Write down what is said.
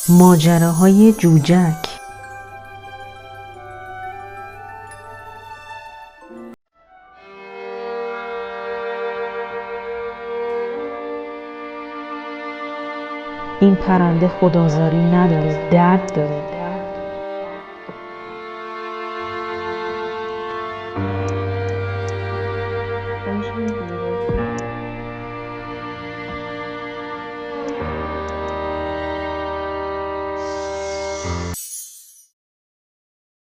ماجراهای جوجک. این پرنده خودآزاری نداره، درد داره.